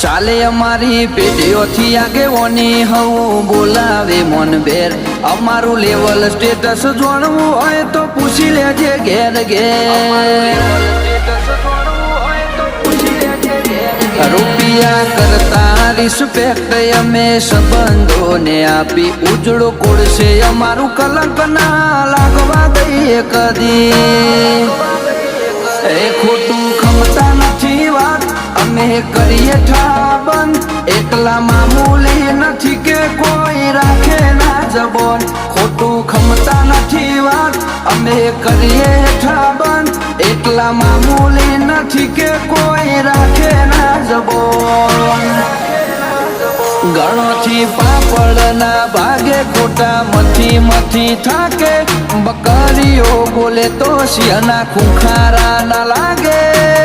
ચાલે અમારી પેઢીઓથી આગેવાની હવું બોલાવે મન બેર અમારું લેવલ સ્ટેટસ જાણવું હોય તો પૂછી લેજે ઘેર ઘેર રૂપિયા કરતા રિસ્પેક્ટ અમે સંબંધોને આપી ઉજળો કોળશે અમારું કલંક ના લાગવા દઈએ કદી એ ખોટું ખમતા નથી વાત અમે કરીએ ઠાબન એકલા મામૂલી નથી કે કોઈ રાખે ના જબોન ખોટું ખમતા નથી વાત અમે કરીએ ઠાબન એકલા મામૂલી નથી કે કોઈ રાખે ના જબોન ગણોથી પાપડ ના ભાગે ખોટા મથી મથી થાકે બકરીઓ બોલે તો શિયાના ખુખારા ના લાગે